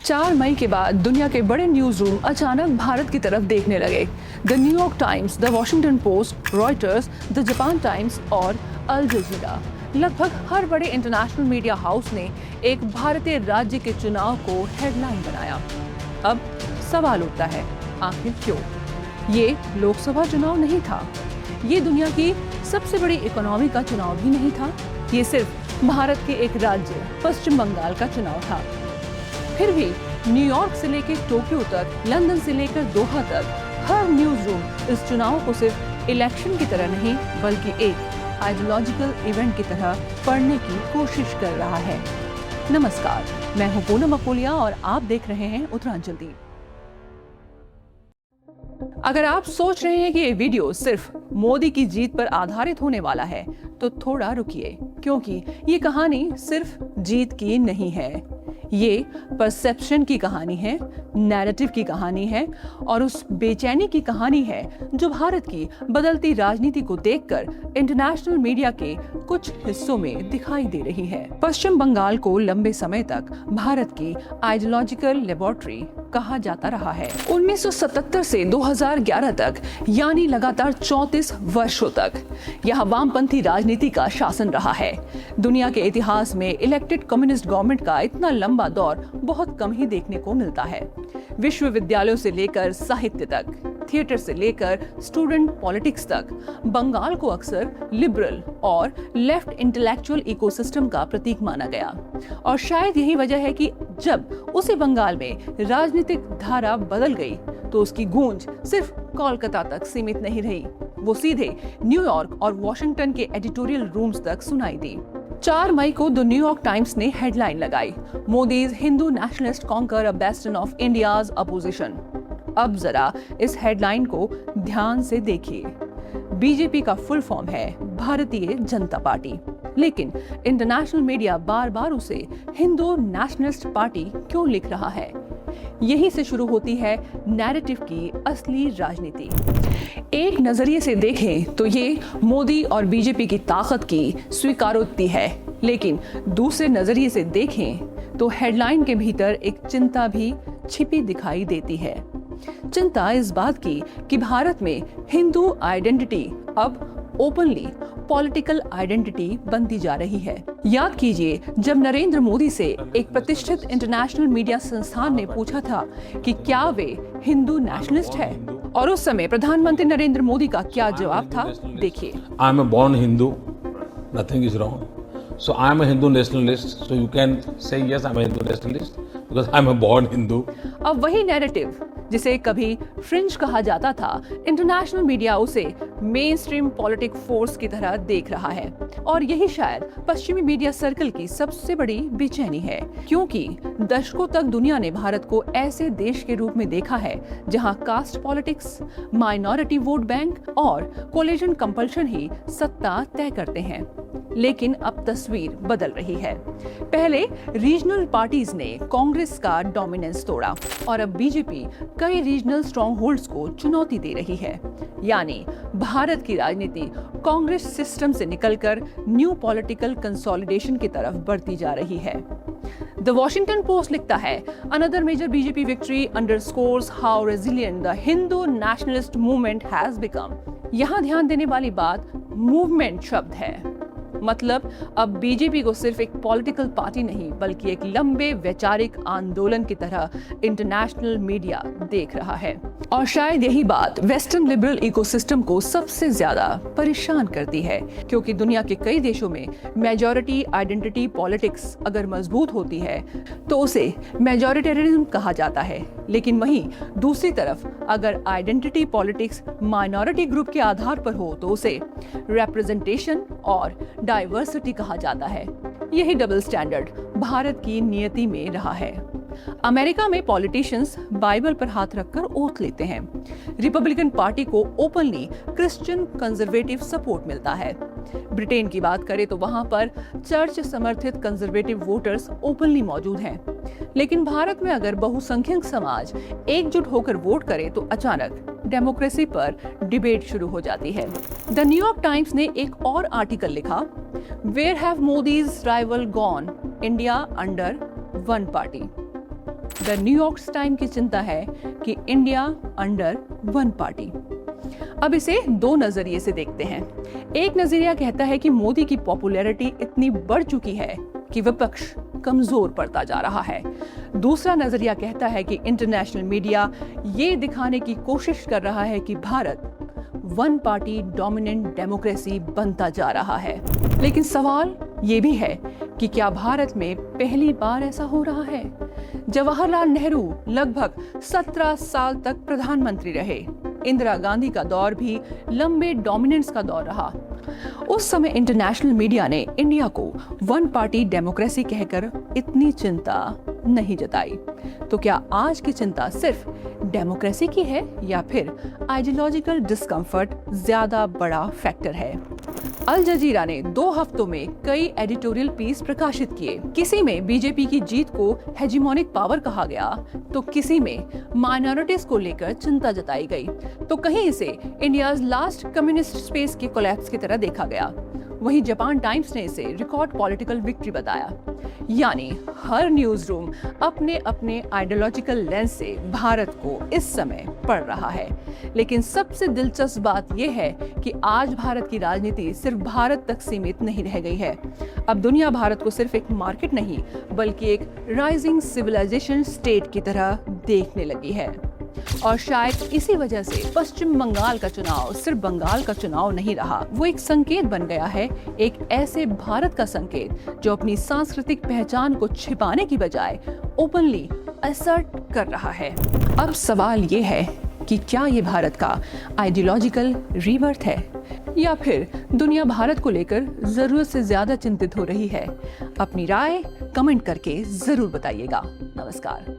4 मई के बाद दुनिया के बड़े न्यूज रूम अचानक भारत की तरफ देखने लगे। The New York times, the Washington post, Reuters, the Japan times और अल जजीरा, लगभग हर बड़े इंटरनेशनल मीडिया हाउस ने एक भारतीय राज्य के चुनाव को हेडलाइन बनाया। अब सवाल उठता है, आखिर क्यों? ये लोकसभा चुनाव नहीं था, ये दुनिया की सबसे बड़ी इकोनॉमी का चुनाव भी नहीं था, ये सिर्फ भारत के एक राज्य पश्चिम बंगाल का चुनाव था। फिर भी न्यूयॉर्क से लेकर टोक्यो तक, लंदन से लेकर दोहा तक, हर न्यूज रूम इस चुनाव को सिर्फ इलेक्शन की तरह नहीं बल्कि एक आइडियोलॉजिकल इवेंट की तरह पढ़ने की कोशिश कर रहा है। नमस्कार, मैं हूं पूनम अकोलिया और आप देख रहे हैं उत्तरांचल दीप। अगर आप सोच रहे हैं कि ये वीडियो सिर्फ मोदी की जीत पर आधारित होने वाला है तो थोड़ा रुकिए, क्योंकि ये कहानी सिर्फ जीत की नहीं है, ये परसेप्शन की कहानी है, नैरेटिव की कहानी है और उस बेचैनी की कहानी है जो भारत की बदलती राजनीति को देखकर इंटरनेशनल मीडिया के कुछ हिस्सों में दिखाई दे रही है। पश्चिम बंगाल को लंबे समय तक भारत की आइडियोलॉजिकल लेबोरेटरी कहा जाता रहा है। 1977 से 2011 तक, यानी लगातार 34 वर्षों तक यहाँ वामपंथी राजनीति का शासन रहा है। दुनिया के इतिहास में इलेक्टेड कम्युनिस्ट गवर्नमेंट का इतना लंबा दौर बहुत कम ही देखने को मिलता है। विश्वविद्यालयों से लेकर साहित्य तक, थिएटर से लेकर स्टूडेंट पॉलिटिक्स तक, बंगाल को अक्सर लिबरल और लेफ्ट इंटेलेक्चुअल इकोसिस्टम का प्रतीक माना गया। और शायद यही वजह है कि जब उसी बंगाल में राजनीतिक धारा बदल गई तो उसकी गूंज सिर्फ कोलकाता तक सीमित नहीं रही, वो सीधे न्यूयॉर्क और वॉशिंगटन के एडिटोरियल रूम्स तक सुनाई दी। 4 मई को द न्यूयॉर्क टाइम्स ने हेडलाइन लगाई, Modi's Hindu nationalist conquer a bastion of India's opposition. अब जरा इस हेडलाइन को ध्यान से देखिए। बीजेपी का फुल फॉर्म है भारतीय जनता पार्टी, लेकिन इंटरनेशनल मीडिया बार बार उसे हिंदू नेशनलिस्ट पार्टी क्यों लिख रहा है? यही से शुरू होती है नैरेटिव की असली राजनीति। एक नजरिए से देखें तो ये मोदी और बीजेपी की ताकत की स्वीकारोक्ति है, लेकिन दूसरे नजरिए से देखें तो हेडलाइन के भीतर एक चिंता भी छिपी दिखाई देती है। चिंता इस बात की कि भारत में हिंदू आइडेंटिटी अब ओपनली पॉलिटिकल आइडेंटिटी बनती जा रही है। याद कीजिए, जब नरेंद्र मोदी से एक प्रतिष्ठित इंटरनेशनल मीडिया संस्थान ने पूछा था कि क्या वे हिंदू नेशनलिस्ट है, और उस समय प्रधानमंत्री नरेंद्र मोदी का क्या जवाब था, देखिए। I am a born Hindu, nothing is wrong, so I am a Hindu nationalist, so you can say yes I am a Hindu nationalist because I am a born Hindu. अब वही नैरेटिव जिसे कभी फ्रिंज कहा जाता था, इंटरनेशनल मीडिया उसे मेन स्ट्रीम पॉलिटिक फोर्स की तरह देख रहा है। और यही शायद पश्चिमी मीडिया सर्कल की सबसे बड़ी बेचैनी है, क्योंकि दशकों तक दुनिया ने भारत को ऐसे देश के रूप में देखा है जहां caste politics, minority vote bank और कोलिजन कंपल्शन ही सत्ता तय करते हैं। लेकिन अब तस्वीर बदल रही है। पहले रीजनल पार्टीज ने कांग्रेस का डोमिनेंस तोड़ा और अब बीजेपी कई रीजनल स्ट्रॉन्ग होल्ड्स को चुनौती दे रही है। यानी भारत की राजनीति कांग्रेस सिस्टम से निकलकर न्यू पॉलिटिकल कंसोलिडेशन की तरफ बढ़ती जा रही है। द वॉशिंगटन पोस्ट लिखता है, another major BJP victory underscores how resilient the Hindu nationalist movement has become. यहाँ ध्यान देने वाली बात मूवमेंट शब्द है। मतलब अब बीजेपी को सिर्फ एक पॉलिटिकल पार्टी नहीं बल्कि एक लंबे वैचारिक आंदोलन की तरह इंटरनेशनल मीडिया देख रहा है। और शायद यही बात वेस्टर्न लिबरल इकोसिस्टम को सबसे ज्यादा परेशान करती है, क्योंकि दुनिया के कई देशों में मेजॉरिटी आइडेंटिटी पॉलिटिक्स अगर मजबूत होती है तो उसे मेजॉरिटेरियनिज्म कहा जाता है, लेकिन वहीं दूसरी तरफ अगर आइडेंटिटी पॉलिटिक्स माइनॉरिटी ग्रुप के आधार पर हो तो उसे रिप्रेजेंटेशन और डाइवर्सिटी कहा जाता है। यही डबल स्टैंडर्ड भारत की नियति में रहा है। अमेरिका में पॉलिटिशियंस बाइबल पर हाथ रखकर ओथ लेते हैं। रिपब्लिकन पार्टी को ओपनली क्रिश्चियन कंजर्वेटिव सपोर्ट मिलता है। ब्रिटेन की बात करें तो वहां पर चर्च समर्थित कंजर्वेटिव वोटर्स ओपनली मौजूद हैं। लेकिन भारत में अगर बहुसंख्यक समाज एकजुट होकर वोट करे तो अचानक डेमोक्रेसी पर डिबेट शुरू हो जाती है। द न्यूयॉर्क टाइम्स ने एक और आर्टिकल लिखा, where have Modi's rival gone, India under one party. The New York times की चिंता है कि इंडिया अंडर वन पार्टी। अब इसे दो नजरिए से देखते हैं। एक नजरिया कहता है कि मोदी की पॉपुलैरिटी इतनी बढ़ चुकी है कि विपक्ष कमजोर पड़ता जा रहा है। दूसरा नजरिया कहता है कि इंटरनेशनल मीडिया ये दिखाने की कोशिश कर रहा है कि Bharat one party dominant democracy बनता जा रहा है। लेकिन सवाल ये भी है कि क्या भारत में पहली बार ऐसा हो रहा है? जवाहरलाल नेहरू लगभग 17 साल तक प्रधानमंत्री रहे। इंदिरा गांधी का दौर भी लंबे डोमिनेंस का दौर रहा। उस समय इंटरनेशनल मीडिया ने इंडिया को वन पार्टी डेमोक्रेसी कहकर इतनी चिंता नहीं जताई। तो क्या आज की चिंता सिर्फ डेमोक्रेसी की है या फिर आइडियोलॉजिकल डिस्कम्फर्ट ज्यादा बड़ा फैक्टर है? अल जजीरा ने 2 हफ्तों में कई एडिटोरियल पीस प्रकाशित किए। किसी में बीजेपी की जीत को हेजिमोनिक पावर कहा गया, तो किसी में माइनॉरिटीज को लेकर चिंता जताई गई, तो कहीं इसे इंडियाज लास्ट कम्युनिस्ट स्पेस के कोलैप्स की तरह देखा गया। वहीं जापान टाइम्स ने इसे रिकॉर्ड पॉलिटिकल विक्ट्री बताया। यानी हर न्यूज रूम अपने अपने आइडियोलॉजिकल लेंस से भारत को इस समय पढ़ रहा है। लेकिन सबसे दिलचस्प बात यह है कि आज भारत की राजनीति सिर्फ भारत तक सीमित नहीं रह गई है। अब दुनिया भारत को सिर्फ एक मार्केट नहीं बल्कि एक राइजिंग सिविलाइजेशन स्टेट की तरह देखने लगी है। और शायद इसी वजह से पश्चिम बंगाल का चुनाव सिर्फ बंगाल का चुनाव नहीं रहा, वो एक संकेत बन गया है, एक ऐसे भारत का संकेत जो अपनी सांस्कृतिक पहचान को छिपाने की बजाय ओपनली असर्ट कर रहा है। अब सवाल ये है कि क्या ये भारत का आइडियोलॉजिकल रीबर्थ है या फिर दुनिया भारत को लेकर जरूरत से ज्यादा चिंतित हो रही है? अपनी राय कमेंट करके जरूर बताइएगा। नमस्कार।